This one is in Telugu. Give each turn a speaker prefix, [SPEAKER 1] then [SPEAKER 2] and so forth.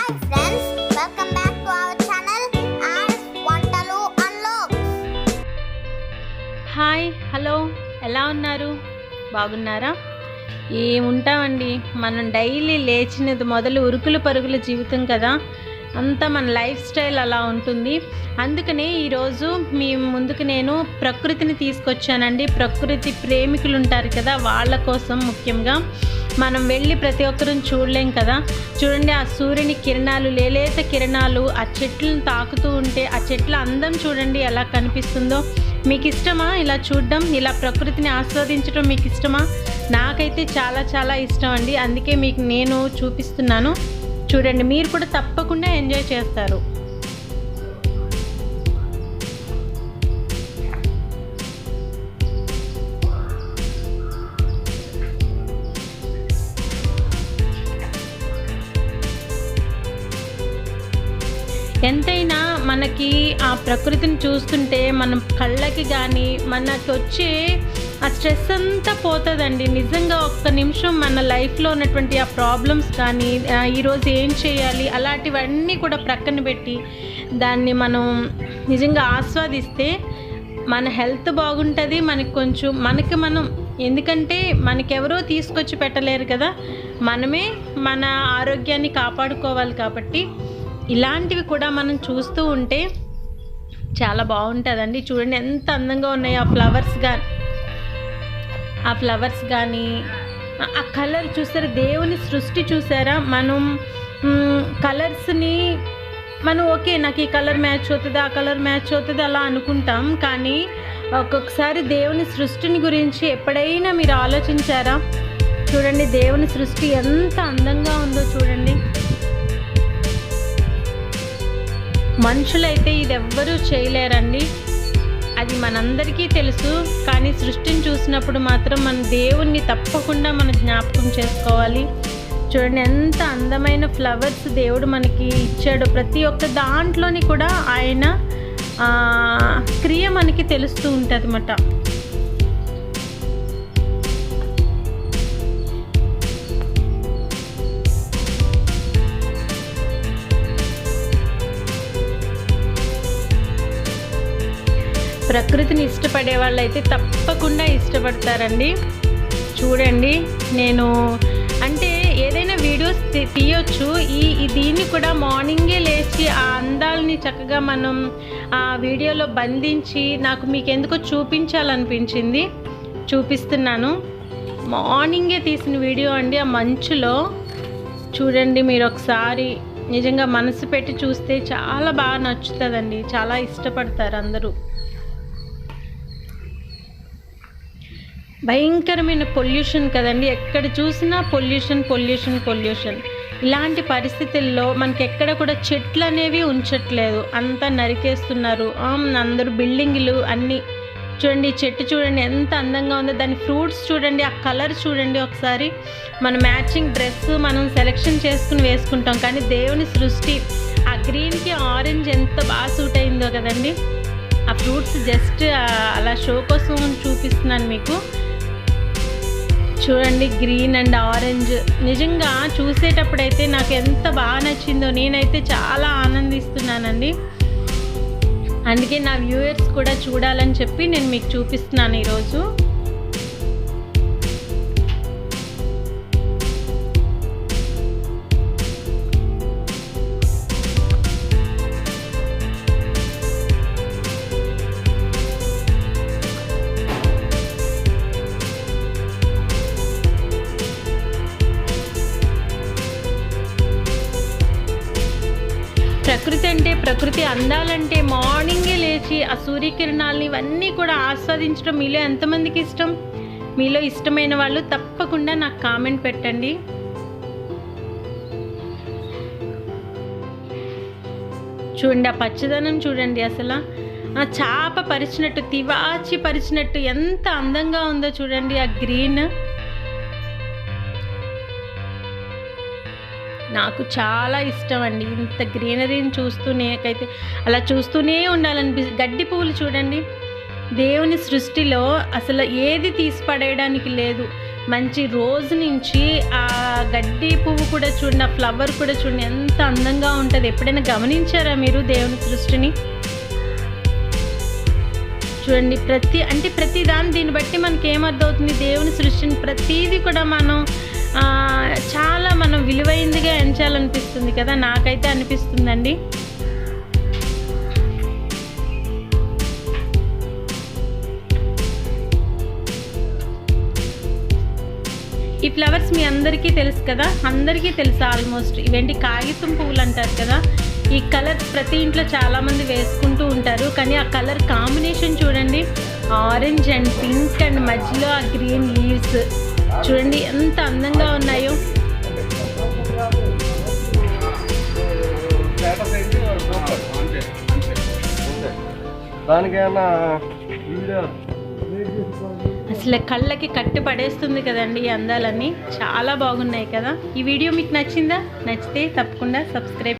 [SPEAKER 1] Hi friends, welcome back to our channel as Vantalu Unlocked.
[SPEAKER 2] Hi hello ఎలా ఉన్నారు? బాగున్నారా? ఏముంటామండి, మనం డైలీ లేచినది మొదలు ఉరుకులు పరుగుల జీవితం కదా, అంతా మన లైఫ్ స్టైల్ అలా ఉంటుంది. అందుకనే ఈరోజు మీ ముందుకు నేను ప్రకృతిని తీసుకొచ్చానండి. ప్రకృతి ప్రేమికులు ఉంటారు కదా, వాళ్ళ కోసం ముఖ్యంగా మనం వెళ్ళి ప్రతి ఒక్కరిని చూడలేం కదా. చూడండి, ఆ సూర్యుని కిరణాలు, లేలేత కిరణాలు ఆ చెట్లను తాకుతూ ఉంటే ఆ చెట్ల అందం చూడండి ఎలా కనిపిస్తుందో. మీకు ఇష్టమా ఇలా చూడడం, ఇలా ప్రకృతిని ఆస్వాదించడం మీకు ఇష్టమా? నాకైతే చాలా చాలా ఇష్టం అండి. అందుకే మీకు నేను చూపిస్తున్నాను. చూడండి, మీరు కూడా తప్పకుండా ఎంజాయ్ చేస్తారు. ఎంతైనా మనకి ఆ ప్రకృతిని చూస్తుంటే మనం కళ్ళకి కానీ మనకు వచ్చే ఆ స్ట్రెస్ అంతా పోతుందండి. నిజంగా ఒక్క నిమిషం మన లైఫ్లో ఉన్నటువంటి ఆ ప్రాబ్లమ్స్ కానీ ఈరోజు ఏం చేయాలి అలాంటివన్నీ కూడా ప్రక్కన పెట్టి దాన్ని మనం నిజంగా ఆస్వాదిస్తే మన హెల్త్ బాగుంటుంది. మనకి కొంచెం మనం ఎందుకంటే మనకెవరో తీసుకొచ్చి పెట్టలేరు కదా, మనమే మన ఆరోగ్యాన్ని కాపాడుకోవాలి. కాబట్టి ఇలాంటివి కూడా మనం చూస్తూ ఉంటే చాలా బాగుంటుందండి. చూడండి ఎంత అందంగా ఉన్నాయి ఆ ఫ్లవర్స్ కానీ ఆ కలర్ చూసారా, దేవుని సృష్టి చూసారా. మనం కలర్స్ని మనం ఓకే నాకు ఈ కలర్ మ్యాచ్ అవుతుంది, ఆ కలర్ మ్యాచ్ అవుతుంది అలా అనుకుంటాం. కానీ ఒక్కొక్కసారి దేవుని సృష్టిని గురించి ఎప్పుడైనా మీరు ఆలోచించారా? చూడండి, దేవుని సృష్టి ఎంత అందంగా ఉందో చూడండి. మనుషులైతే ఇది ఎవ్వరూ చేయలేరండి, అది మనందరికీ తెలుసు. కానీ సృష్టిని చూసినప్పుడు మాత్రం మన దేవుణ్ణి తప్పకుండా మనం జ్ఞాపకం చేసుకోవాలి. చూడండి ఎంత అందమైన ఫ్లవర్స్ దేవుడు మనకి ఇచ్చాడు. ప్రతి ఒక్క దాంట్లోని కూడా ఆయన క్రియ మనకి తెలుస్తూ ఉంటుంది అన్నమాట. ప్రకృతిని ఇష్టపడే వాళ్ళైతే తప్పకుండా ఇష్టపడతారండి. చూడండి, నేను అంటే ఏదైనా వీడియోస్ తీయొచ్చు, దీన్ని కూడా మార్నింగే లేచి ఆ అందాలని చక్కగా మనం ఆ వీడియోలో బంధించి నాకు మీకు ఎందుకో చూపించాలనిపించింది, చూపిస్తున్నాను. మార్నింగే తీసిన వీడియో అండి. ఆ మంచులో చూడండి, మీరు ఒకసారి నిజంగా మనసు పెట్టి చూస్తే చాలా బాగా నచ్చుతుందండి, చాలా ఇష్టపడతారు అందరూ. భయంకరమైన పొల్యూషన్ కదండి, ఎక్కడ చూసినా పొల్యూషన్. ఇలాంటి పరిస్థితుల్లో మనకి ఎక్కడ కూడా చెట్లు అనేవి ఉంచట్లేదు, అంతా నరికేస్తున్నారు. అందరూ బిల్డింగ్లు అన్నీ. చూడండి, చెట్టు చూడండి ఎంత అందంగా ఉందో, దాని ఫ్రూట్స్ చూడండి, ఆ కలర్ చూడండి. ఒకసారి మన మ్యాచింగ్ డ్రెస్ మనం సెలెక్షన్ చేసుకుని వేసుకుంటాం, కానీ దేవుని సృష్టి ఆ గ్రీన్కి ఆరెంజ్ ఎంత బాగా సూట్ అయిందో కదండి. ఆ ఫ్రూట్స్ జస్ట్ అలా షో కోసం చూపిస్తున్నాను మీకు. చూడండి, గ్రీన్ అండ్ ఆరెంజ్ నిజంగా చూసేటప్పుడైతే నాకు ఎంత బాగా నచ్చిందో. నేనైతే చాలా ఆనందిస్తున్నానండి. అందుకే నా వ్యూయర్స్ కూడా చూడాలని చెప్పి నేను మీకు చూపిస్తున్నాను ఈరోజు. ప్రకృతి అంటే, ప్రకృతి అందాలంటే మార్నింగే లేచి ఆ సూర్యకిరణాలని ఇవన్నీ కూడా ఆస్వాదించడం మీలో ఎంతమందికి ఇష్టం? మీలో ఇష్టమైన వాళ్ళు తప్పకుండా నాకు కామెంట్ పెట్టండి. చూడండి, ఆ పచ్చదనం చూడండి, అసలు ఆ చాప పరిచినట్టు, తివాచి పరిచినట్టు ఎంత అందంగా ఉందో చూడండి ఆ గ్రీన్. నాకు చాలా ఇష్టం అండి ఇంత గ్రీనరీని చూస్తూనేకైతే అలా చూస్తూనే గడ్డి పువ్వులు చూడండి, దేవుని సృష్టిలో అసలు ఏది తీసి పడేయడానికి లేదు. మంచి రోజ్ నుంచి ఆ గడ్డి పువ్వు కూడా చూడండి, ఆ ఫ్లవర్ కూడా చూడండి ఎంత అందంగా ఉంటుంది. ఎప్పుడైనా గమనించారా మీరు దేవుని సృష్టిని? చూడండి ప్రతి దాని దీన్ని బట్టి మనకి ఏమర్థమవుతుంది, దేవుని సృష్టిని ప్రతిదీ కూడా చాలా మనం విలువైందిగా ఎంచాలనిపిస్తుంది కదా, నాకైతే అనిపిస్తుందండి. ఈ ఫ్లవర్స్ మీ అందరికీ తెలుసు కదా, అందరికీ తెలుసు ఆల్మోస్ట్. ఇవేంటి కాగితం పువ్వులు అంటారు కదా. ఈ కలర్ ప్రతి ఇంట్లో చాలామంది వేసుకుంటూ ఉంటారు, కానీ ఆ కలర్ కాంబినేషన్ చూడండి, ఆరెంజ్ అండ్ పింక్ అండ్ మధ్యలో ఆ గ్రీన్ లీవ్స్ చూడండి ఎంత అందంగా ఉన్నాయో. అసలు కళ్ళకి కట్టి పడేస్తుంది కదండి ఈ అందాలన్నీ, చాలా బాగున్నాయి కదా. ఈ వీడియో మీకు నచ్చిందా? నచ్చితే తప్పకుండా సబ్స్క్రైబ్